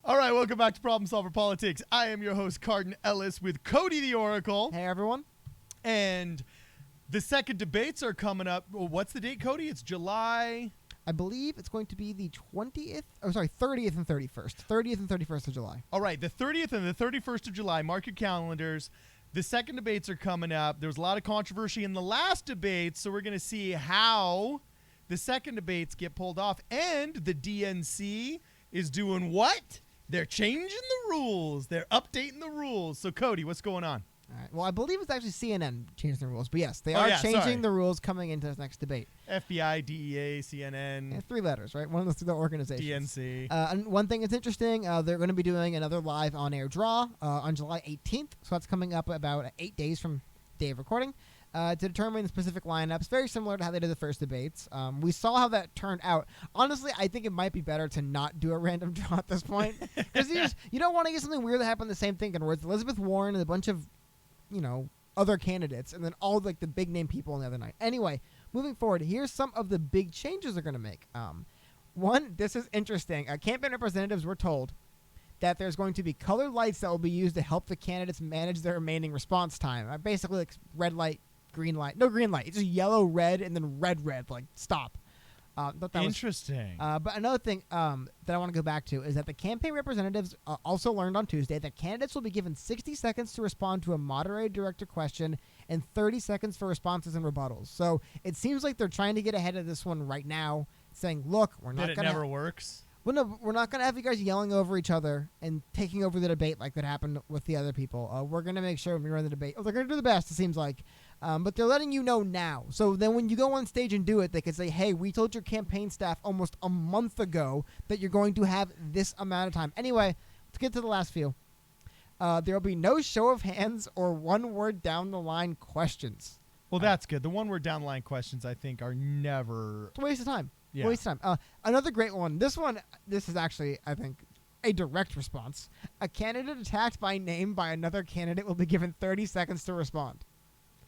All right, welcome back to Problem Solver Politics. I am your host, Cardon Ellis, with Cody the Oracle. Hey, everyone. And the second debates are coming up. Well, what's the date, Cody? It's July. I believe it's going to be the 30th and 31st. 30th and 31st of July. All right, the 30th and the 31st of July. Mark your calendars. The second debates are coming up. There was a lot of controversy in the last debate, so we're going to see how the second debates get pulled off. And the DNC is doing what? They're changing the rules. They're updating the rules. So, Cody, what's going on? All right. Well, I believe it's actually CNN changing the rules. But, yes, they are changing the rules coming into this next debate. FBI, DEA, CNN. Yeah, 3 letters, right? One of the organizations. DNC. And one thing that's interesting, they're going to be doing another live on-air draw on July 18th. So that's coming up about 8 days from day of recording. To determine the specific lineups, very similar to how they did the first debates. We saw how that turned out. Honestly, I think it might be better to not do a random draw at this point, because you don't want to get something weird that happened the same thing. In other words, Elizabeth Warren and a bunch of, other candidates, and then all like the big name people on the other night. Anyway, moving forward, here's some of the big changes they're going to make. One, this is interesting. Campaign representatives were told that there's going to be colored lights that will be used to help the candidates manage their remaining response time. Basically, like red light. Green light. No green light. It's just yellow, red, and then red, like stop. Interesting. But another thing that I want to go back to is that the campaign representatives also learned on Tuesday that candidates will be given 60 seconds to respond to a moderated director question and 30 seconds for responses and rebuttals. So it seems like they're trying to get ahead of this one right now, saying, look, we're not going to... It never works? Well, no, we're not going to have you guys yelling over each other and taking over the debate like that happened with the other people. We're going to make sure when we run the debate... they're going to do the best, it seems like. But they're letting you know now. So then when you go on stage and do it, they can say, hey, we told your campaign staff almost a month ago that you're going to have this amount of time. Anyway, let's get to the last few. There will be no show of hands or one-word down-the-line questions. Well, that's good. The one-word down-the-line questions, I think, are never... It's a waste of time. Yeah. Waste of time. Another great one. This is actually, I think, a direct response. A candidate attacked by name by another candidate will be given 30 seconds to respond.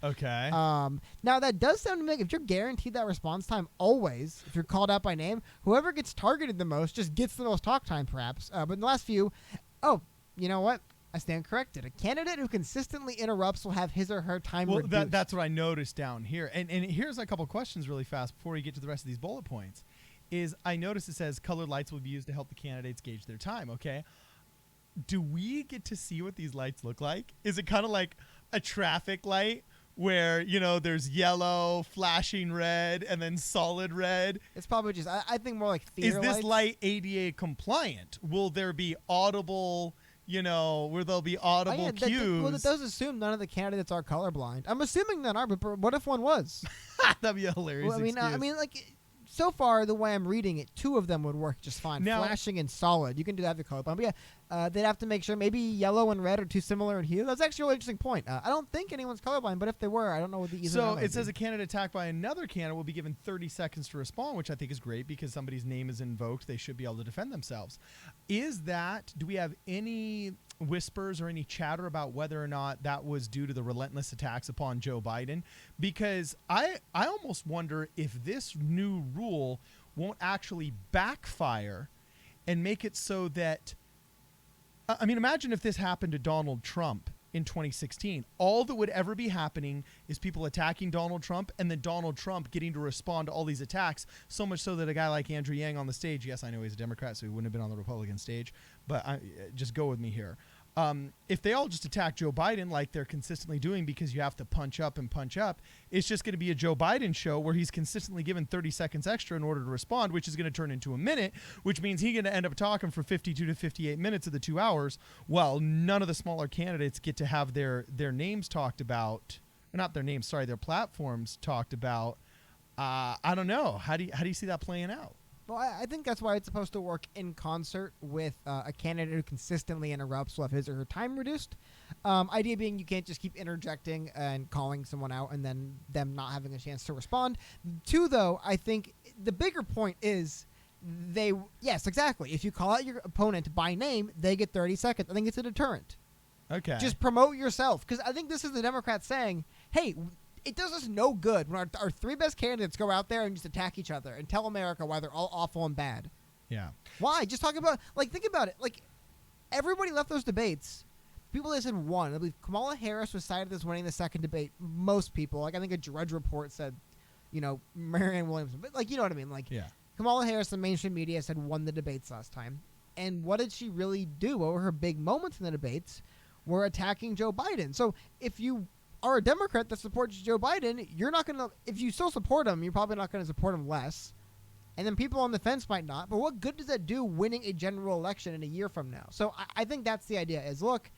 Okay. Now, that does sound to me like if you're guaranteed that response time always, if you're called out by name, whoever gets targeted the most just gets the most talk time, perhaps. But in the last few, you know what? I stand corrected. A candidate who consistently interrupts will have his or her time reduced. Well, that's what I noticed down here. And here's a couple questions really fast before we get to the rest of these bullet points. I noticed it says colored lights will be used to help the candidates gauge their time, okay? Do we get to see what these lights look like? Is it kind of like a traffic light where, there's yellow, flashing red, and then solid red? It's probably just, I think more like theater lights. Is this light ADA compliant? Will there be audible... where there'll be audible cues. Well, it does assume none of the candidates are colorblind. I'm assuming none are, but what if one was? That'd be a hilarious excuse. So far, the way I'm reading it, 2 of them would work just fine. Now, flashing and solid. You can do that with colorblind. But yeah, they'd have to make sure maybe yellow and red are too similar in hue. That's actually a really interesting point. I don't think anyone's colorblind, but if they were, I don't know what the easy. So it says a candidate attacked by another candidate will be given 30 seconds to respond, which I think is great because somebody's name is invoked. They should be able to defend themselves. Do we have any whispers or any chatter about whether or not that was due to the relentless attacks upon Joe Biden? Because I almost wonder if this new rule won't actually backfire and make it so that, imagine if this happened to Donald Trump in 2016. All that would ever be happening is people attacking Donald Trump and then Donald Trump getting to respond to all these attacks, so much so that a guy like Andrew Yang on the stage, yes, I know he's a Democrat, so he wouldn't have been on the Republican stage, but just go with me here. If they all just attack Joe Biden like they're consistently doing because you have to punch up, it's just going to be a Joe Biden show where he's consistently given 30 seconds extra in order to respond, which is going to turn into a minute, which means he's going to end up talking for 52 to 58 minutes of the 2 hours, while none of the smaller candidates get to have their names talked about, or not their names, sorry, their platforms talked about. I don't know. How do you see that playing out? Well, I think that's why it's supposed to work in concert with a candidate who consistently interrupts will have his or her time reduced. Idea being you can't just keep interjecting and calling someone out and then them not having a chance to respond. 2, though, I think the bigger point is yes, exactly. If you call out your opponent by name, they get 30 seconds. I think it's a deterrent. Okay. Just promote yourself. Because I think this is the Democrats saying, hey, it does us no good when our 3 best candidates go out there and just attack each other and tell America why they're all awful and bad. Yeah. Why? Just talk about, think about it. everybody left those debates. People that said won. I believe Kamala Harris was cited as winning the second debate. Most people, like I think a Drudge Report said, Marianne Williamson. But like, you know what I mean? Like, Yeah. Kamala Harris, the mainstream media said won the debates last time. And what did she really do? What were her big moments in the debates? Were attacking Joe Biden. So if you are a Democrat that supports Joe Biden, you're not going to, if you still support him, you're probably not going to support him less. And then people on the fence might not. But what good does that do winning a general election in a year from now? So I think that's the idea is, look,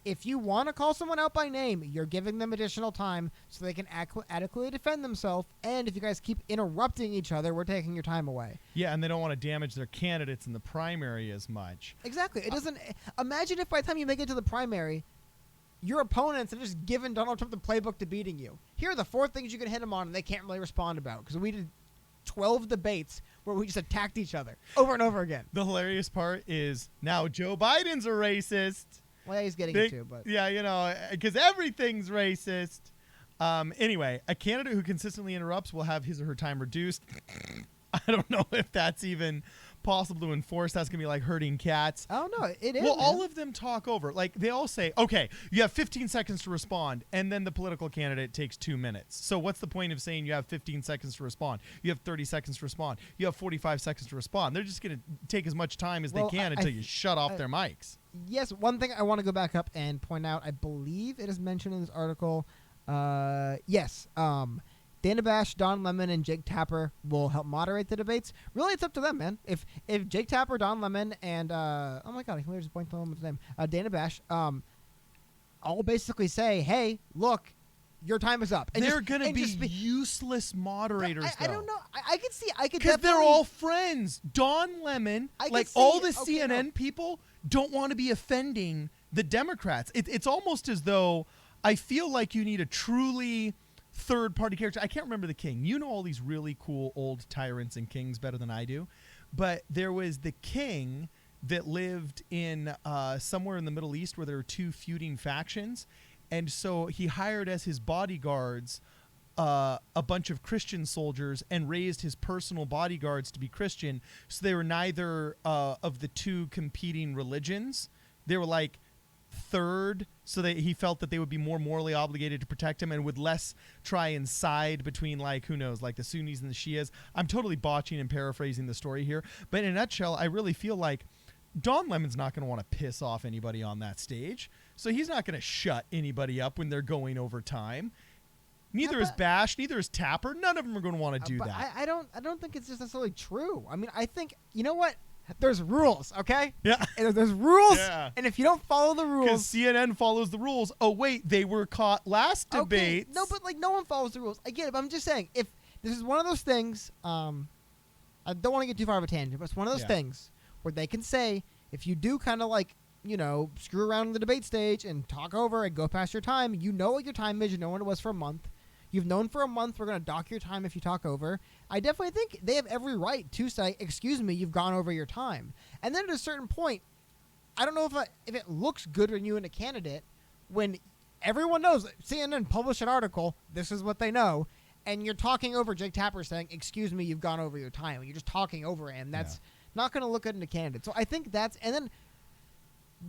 if you want to call someone out by name, you're giving them additional time so they can adequately defend themselves. And if you guys keep interrupting each other, we're taking your time away. Yeah, and they don't want to damage their candidates in the primary as much. Exactly. It doesn't. Imagine if by the time you make it to the primary, your opponents have just given Donald Trump the playbook to beating you. Here are the 4 things you can hit him on, and they can't really respond about because we did 12 debates where we just attacked each other over and over again. The hilarious part is now Joe Biden's a racist. Well, yeah, he's getting it too, but yeah, because everything's racist. Anyway, a candidate who consistently interrupts will have his or her time reduced. I don't know if that's even possible to enforce. That's gonna be like herding cats. Oh no, it is. Well, all of them talk over. Like they all say, okay, you have 15 seconds to respond, and then the political candidate takes 2 minutes. So what's the point of saying you have 15 seconds to respond? You have 30 seconds to respond. You have 45 seconds to respond. They're just gonna take as much time as they can until you shut off their mics. Yes, one thing I want to go back up and point out, I believe it is mentioned in this article. Yes, Dana Bash, Don Lemon, and Jake Tapper will help moderate the debates. Really, it's up to them, man. If Jake Tapper, Don Lemon, and oh my God, I can just point to his name, Dana Bash, all basically say, hey, look, your time is up. And they're going to be useless moderators, I don't know. I could see. I could because definitely. they're all friends. Don Lemon, like all the CNN people, don't want to be offending the Democrats. It's almost as though I feel like you need a truly third-party character. I can't remember the king. You know all these really cool old tyrants and kings better than I do. But there was the king that lived in somewhere in the Middle East where there were 2 feuding factions. And so he hired as his bodyguards a bunch of Christian soldiers and raised his personal bodyguards to be Christian. So they were neither of the 2 competing religions. They were like third, so that he felt that they would be more morally obligated to protect him and would less try and side between, like, who knows, like the Sunnis and the Shias. I'm totally botching and paraphrasing the story here. But in a nutshell, I really feel like Don Lemon's not going to want to piss off anybody on that stage. So he's not going to shut anybody up when they're going over time. Neither is Bash, neither is Tapper. None of them are going to want to do that. I don't think it's just necessarily true. I mean, I think, you know what? There's rules, okay? Yeah. And there's rules, yeah. And if you don't follow the rules... Because CNN follows the rules. Oh, wait, they were caught last debate. No, but, like, no one follows the rules. I get it, but I'm just saying, if this is one of those things, I don't want to get too far of a tangent, but it's one of those things where they can say, if you do kind of, like, screw around in the debate stage and talk over and go past your time, you know what your time is, you know what it was for a month. You've known for a month we're going to dock your time if you talk over. I definitely think they have every right to say, excuse me, you've gone over your time. And then at a certain point, I don't know if it looks good when you and a candidate, when everyone knows, CNN published an article, this is what they know, and you're talking over Jake Tapper saying, excuse me, you've gone over your time. You're just talking over him. That's not going to look good in a candidate. So I think that's, and then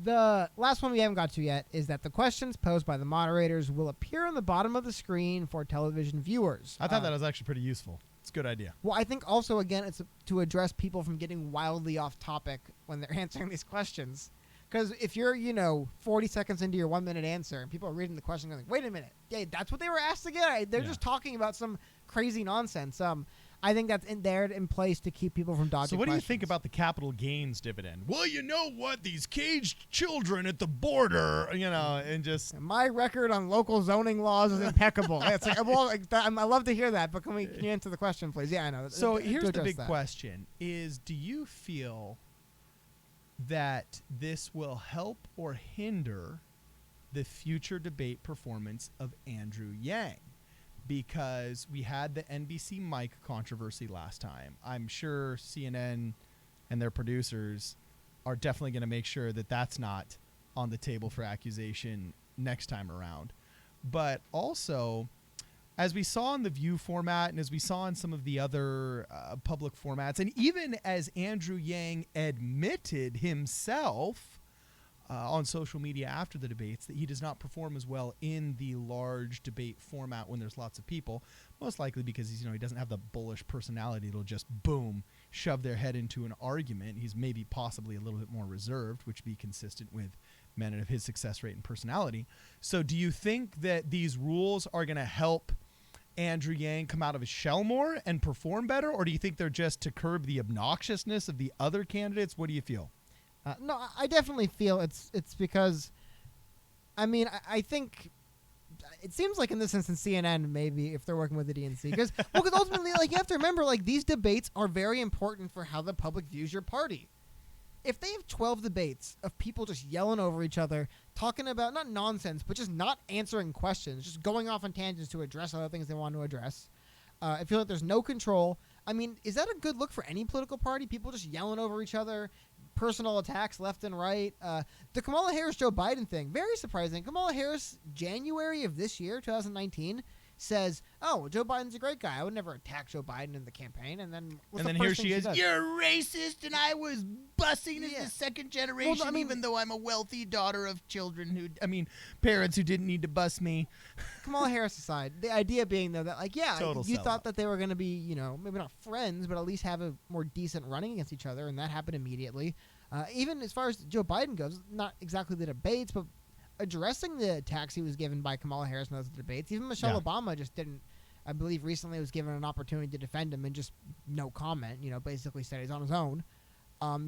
the last one we haven't got to yet is that the questions posed by the moderators will appear on the bottom of the screen for television viewers. I thought that was actually pretty useful. It's a good idea. Well, I think also, again, it's to address people from getting wildly off topic when they're answering these questions. Because if you're, 40 seconds into your 1 minute answer and people are reading the question going, wait a minute, yeah, that's what they were asked again. They're just talking about some crazy nonsense. I think that's in place to keep people from dodging So what do you questions. think about the capital gains dividend? Well, you know what? These caged children at the border, and just... My record on local zoning laws is impeccable. It's like, I love to hear that, but can you answer the question, please? Yeah, I know. So here's the big question is, do you feel that this will help or hinder the future debate performance of Andrew Yang? Because we had the NBC mic controversy last time. I'm sure CNN and their producers are definitely going to make sure that that's not on the table for accusation next time around. But also, as we saw in the View format and as we saw in some of the other public formats, and even as Andrew Yang admitted himself, on social media after the debates that he does not perform as well in the large debate format when there's lots of people, most likely because he doesn't have the bullish personality that'll just boom shove their head into an argument. He's maybe possibly a little bit more reserved, which would be consistent with men of his success rate and personality. So do you think that these rules are going to help Andrew Yang come out of his shell more and perform better, or do you think they're just to curb the obnoxiousness of the other candidates? What do you feel? No, I definitely feel it's because, I think it seems like in this instance CNN maybe if they're working with the DNC because ultimately you have to remember these debates are very important for how the public views your party. If they have 12 debates of people just yelling over each other, talking about not nonsense but just not answering questions, just going off on tangents to address other things they want to address, I feel like there's no control. Is that a good look for any political party? People just yelling over each other, personal attacks left and right. The Kamala Harris-Joe Biden thing, very surprising. Kamala Harris, January of this year, 2019, says, "Oh, Joe Biden's a great guy. I would never attack Joe Biden in the campaign." And then here she is. Does? You're racist, and I was busing as the second generation, well, even though I'm a wealthy daughter of parents who didn't need to bus me. Kamala Harris aside, the idea being though that Total you sellout. thought that they were going to be maybe not friends, but at least have a more decent running against each other, and that happened immediately. Even as far as Joe Biden goes, not exactly the debates, but addressing the attacks he was given by Kamala Harris in those debates. Even Michelle Obama just didn't. I believe recently was given an opportunity to defend him and just no comment. Basically said he's on his own.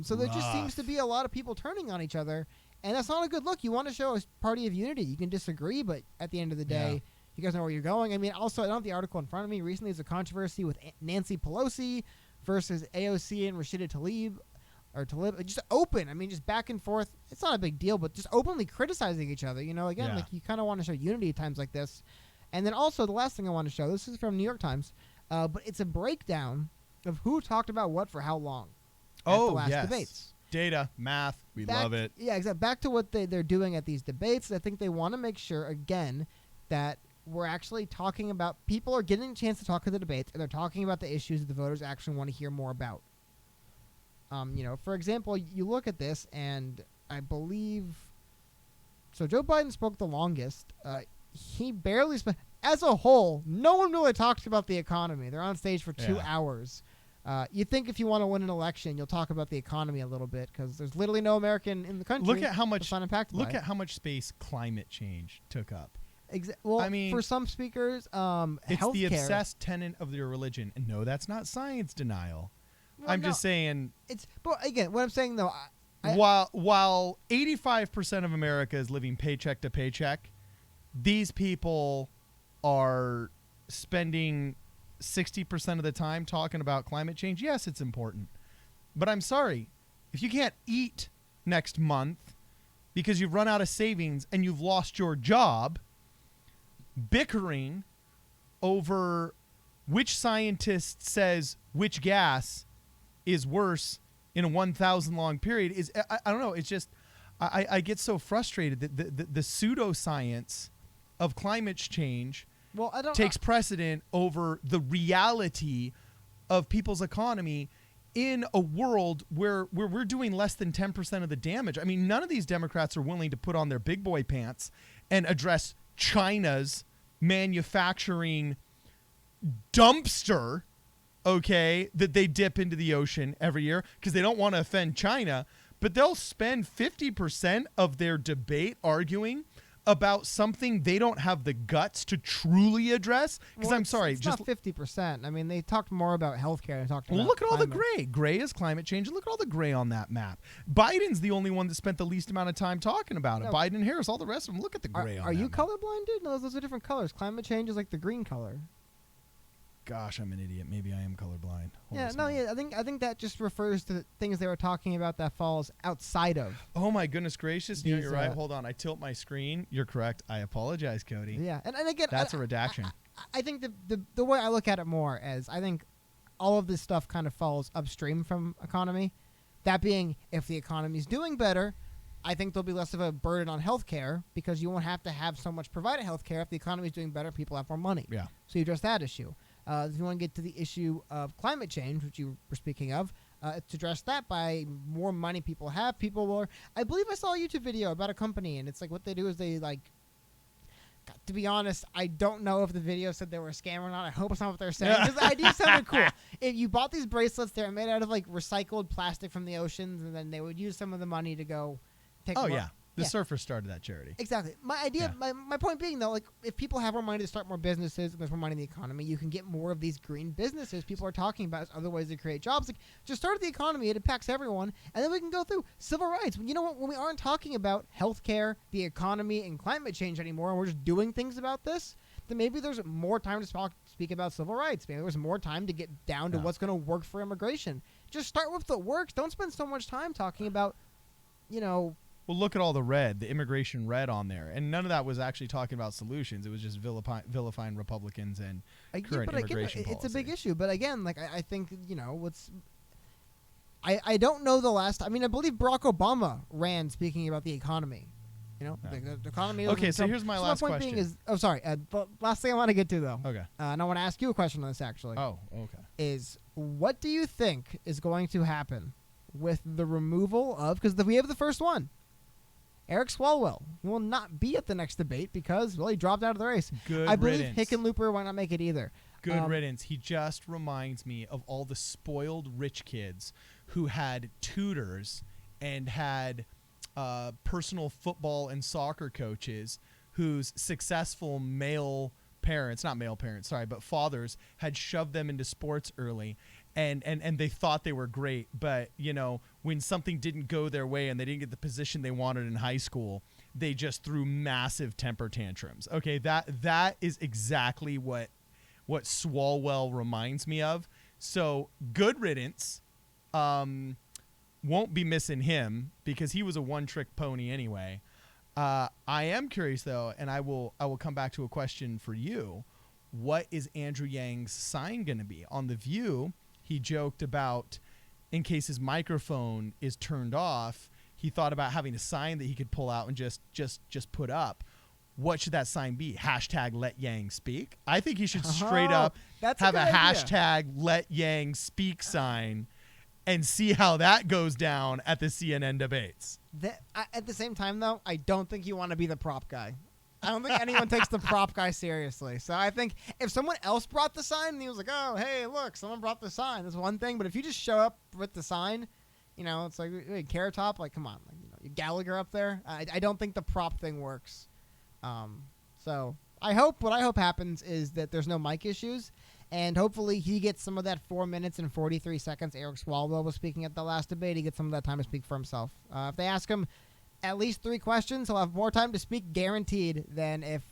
So there just seems to be a lot of people turning on each other, and that's not a good look. You want to show a party of unity. You can disagree, but at the end of the day, you guys know where you're going. Also, I don't have the article in front of me. Recently, there's a controversy with Nancy Pelosi versus AOC and Rashida Tlaib. Just open. Just back and forth. It's not a big deal, but just openly criticizing each other. You kind of want to show unity at times like this. And then also the last thing I want to show, this is from New York Times, but it's a breakdown of who talked about what for how long at the last debates. Data, math, we love it. Yeah, exactly. Back to what they're doing at these debates. I think they want to make sure, again, that we're actually talking about, people are getting a chance to talk at the debates, and they're talking about the issues that the voters actually want to hear more about. For example, you look at this, and I believe, so Joe Biden spoke the longest. He barely spoke. As a whole, no one really talks about the economy. They're on stage for 2 hours. You think if you want to win an election, you'll talk about the economy a little bit because there's literally no American in the country. Look at how much. Not impacted Look by at how much space climate change took up. For some speakers, it's healthcare. the obsessed tenet of their religion. And no, that's not science denial. Just saying. But again, what I'm saying though, while 85% of America is living paycheck to paycheck, these people are spending 60% of the time talking about climate change. Yes, it's important, but I'm sorry, if you can't eat next month because you've run out of savings and you've lost your job, bickering over which scientist says which gas is worse in a 1,000 long period is, I don't know. It's just, I get so frustrated that the pseudoscience of climate change takes precedent over the reality of people's economy in a world where we're doing less than 10% of the damage. None of these Democrats are willing to put on their big boy pants and address China's manufacturing dumpster, that they dip into the ocean every year because they don't want to offend China, but they'll spend 50% of their debate arguing about something they don't have the guts to truly address. Because I'm sorry, it's just not 50%. They talked more about healthcare. Look at all the gray. Gray is climate change. Look at all the gray on that map. Biden's the only one that spent the least amount of time talking about it. Biden and Harris, all the rest of them. Look at the gray on that. Are you map. colorblind, dude? No, those are different colors. Climate change is like the green color. Gosh, I'm an idiot. Maybe I am colorblind. I think that just refers to things they were talking about that falls outside of. Oh my goodness gracious! You're right. Hold on, I tilt my screen. You're correct. I apologize, Cody. Yeah, and again, that's a redaction. I think the way I look at it more is I think all of this stuff kind of falls upstream from economy. That being, if the economy is doing better, I think there'll be less of a burden on healthcare because you won't have to have so much provided healthcare. If the economy is doing better, people have more money. Yeah. So you address that issue. If you want to get to the issue of climate change, which you were speaking of, To address that, by more money people have, people will. I believe I saw a YouTube video about a company, and it's like what they do is they like. To be honest, I don't know if the video said they were a scam or not. I hope it's not what they're saying, because the idea sounded cool. If you bought these bracelets, they're made out of like recycled plastic from the oceans, and then they would use some of the money to go take. Oh yeah. The surfers started that charity. Exactly. My idea, my point being, though, like, if people have more money to start more businesses and there's more money in the economy, you can get more of these green businesses people are talking about as other ways to create jobs. Like, just start the economy. It impacts everyone. And then we can go through civil rights. You know what? When we aren't talking about healthcare, the economy, and climate change anymore, and we're just doing things about this, then maybe there's more time to speak about civil rights. Maybe there's more time to get down to what's going to work for immigration. Just start with what works. Don't spend so much time talking about, Well, look at all the immigration red on there. And none of that was actually talking about solutions. It was just vilifying Republicans and current immigration policy. It's a big issue. But again, like I think, I don't know the last. I mean, I believe Barack Obama ran speaking about the economy. The economy. Okay, so here's my last question. Being is, the last thing I want to get to, though. Okay. And I want to ask you a question on this, actually. Oh, okay. Is what do you think is going to happen with the removal of, because we have the first one, Eric Swalwell. He will not be at the next debate because, well, he dropped out of the race. I believe Hickenlooper might not make it either. Good riddance. He just reminds me of all the spoiled rich kids who had tutors and had personal football and soccer coaches whose successful fathers had shoved them into sports early. And they thought they were great, but when something didn't go their way and they didn't get the position they wanted in high school, they just threw massive temper tantrums. Okay, that is exactly what Swalwell reminds me of. So good riddance. Won't be missing him because he was a one-trick pony anyway. I am curious though, and I will come back to a question for you. What is Andrew Yang's sign going to be? On The View, he joked about, in case his microphone is turned off, he thought about having a sign that he could pull out and just put up. What should that sign be? # Let Yang Speak? I think he should straight up have a # Let Yang Speak sign and see how that goes down at the CNN debates. At the same time, though, I don't think you want to be the prop guy. I don't think anyone takes the prop guy seriously. So I think if someone else brought the sign and he was like, oh, hey, look, someone brought the sign, that's one thing. But if you just show up with the sign, it's like, hey, Carrot Top, like, come on. Like, Gallagher up there. I don't think the prop thing works. So what I hope happens is that there's no mic issues. And hopefully he gets some of that 4 minutes and 43 seconds Eric Swalwell was speaking at the last debate. He gets some of that time to speak for himself. If they ask him at least 3 questions, he'll have more time to speak guaranteed than if,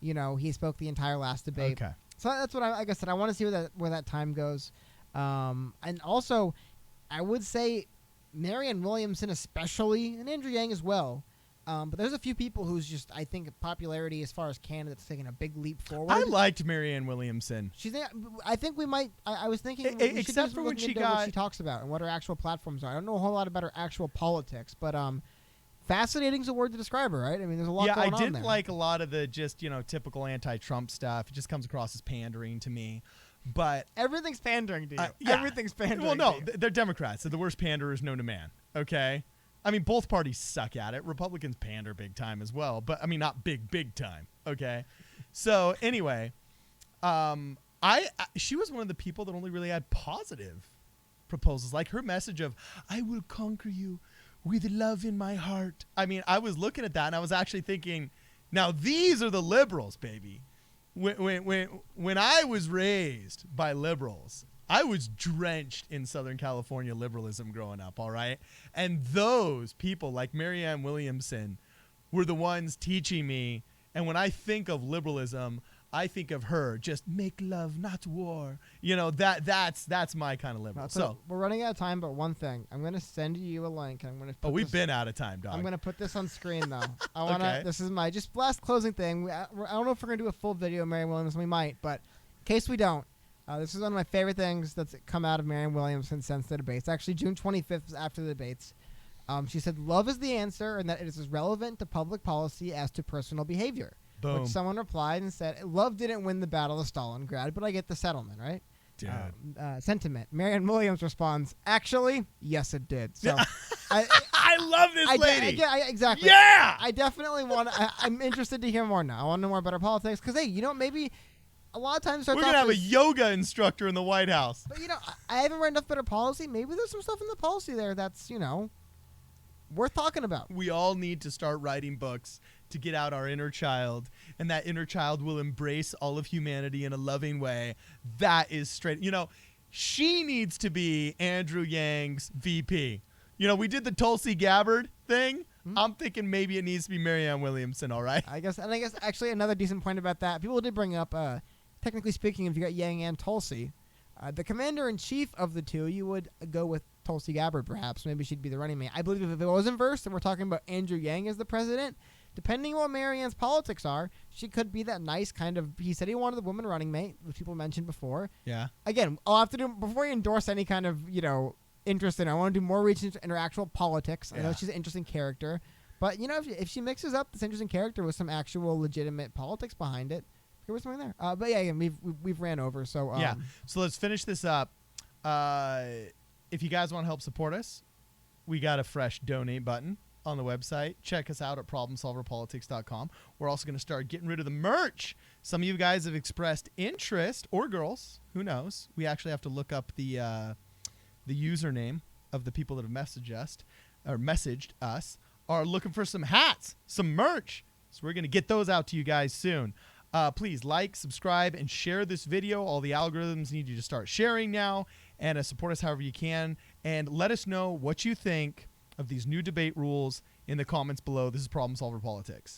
he spoke the entire last debate. Okay. So that's what like I said, I want to see where that time goes. And also, I would say Marianne Williamson especially, and Andrew Yang as well. But there's a few people who's just, I think, popularity as far as candidates taking a big leap forward. I liked Marianne Williamson. I think we might. I was thinking, except for when she what she talks about and what her actual platforms are. I don't know a whole lot about her actual politics, but fascinating is a word to describe her, right? I mean, there's a lot going on there. Yeah, I didn't like a lot of the just typical anti-Trump stuff. It just comes across as pandering to me. But everything's pandering to you. Everything's pandering. Well, no, to you. They're Democrats. They're the worst panderers known to man. Okay. I mean, both parties suck at it. Republicans pander big time as well, but I mean, not big time. Okay. So anyway, she was one of the people that only really had positive proposals, like her message of "I will conquer you with love in my heart." I mean, I was looking at that and I was actually thinking, now these are the liberals, baby. When I was raised by liberals, I was drenched in Southern California liberalism growing up, all right? And those people like Marianne Williamson were the ones teaching me. And when I think of liberalism, I think of her. Just make love, not war. That's my kind of liberal. So we're running out of time, but one thing. I'm going to send you a link. I'm going to. We've been out of time, dog. I'm going to put this on screen, though. I want to. Okay. This is my just last closing thing. I don't know if we're going to do a full video of Marianne Williamson. We might, but in case we don't. This is one of my favorite things that's come out of Marianne Williamson since the debates. Actually, June 25th was after the debates. She said, love is the answer and that it is as relevant to public policy as to personal behavior. Boom. Which someone replied and said, love didn't win the battle of Stalingrad, but I get the settlement, right? Dude. Sentiment. Marianne Williams responds, actually, yes, it did. So I love this lady. Exactly. Yeah. I definitely want. I'm interested to hear more now. I want to know more about her politics because, hey, maybe a lot of times we're gonna have a yoga instructor in the White House. But I haven't read enough about her policy. Maybe there's some stuff in the policy there that's worth talking about. We all need to start writing books to get out our inner child, and that inner child will embrace all of humanity in a loving way. That is straight. She needs to be Andrew Yang's VP. We did the Tulsi Gabbard thing. Mm-hmm. I'm thinking maybe it needs to be Marianne Williamson, all right? I guess actually another decent point about that. People did bring up, technically speaking, if you got Yang and Tulsi, the commander-in-chief of the two, you would go with Tulsi Gabbard, perhaps. Maybe she'd be the running mate. I believe if it was inverse and we're talking about Andrew Yang as the president, depending on what Marianne's politics are, she could be that nice kind of... He said he wanted the woman running mate, which people mentioned before. Yeah. Again, I'll have to do... Before you endorse any kind of, interest in her, I want to do more research in her actual politics. I know she's an interesting character. But, if she mixes up this interesting character with some actual legitimate politics behind it, there was something there. But yeah, again, we've ran over. So yeah. So let's finish this up. If you guys want to help support us, we got a fresh donate button on the website. Check us out at problemsolverpolitics.com. We're also going to start getting rid of the merch. Some of you guys have expressed interest, or girls, who knows? We actually have to look up the username of the people that have messaged us are looking for some hats, some merch. So we're going to get those out to you guys soon. Please like, subscribe, and share this video. All the algorithms need you to start sharing now, and support us however you can. And let us know what you think of these new debate rules in the comments below. This is Problem Solver Politics.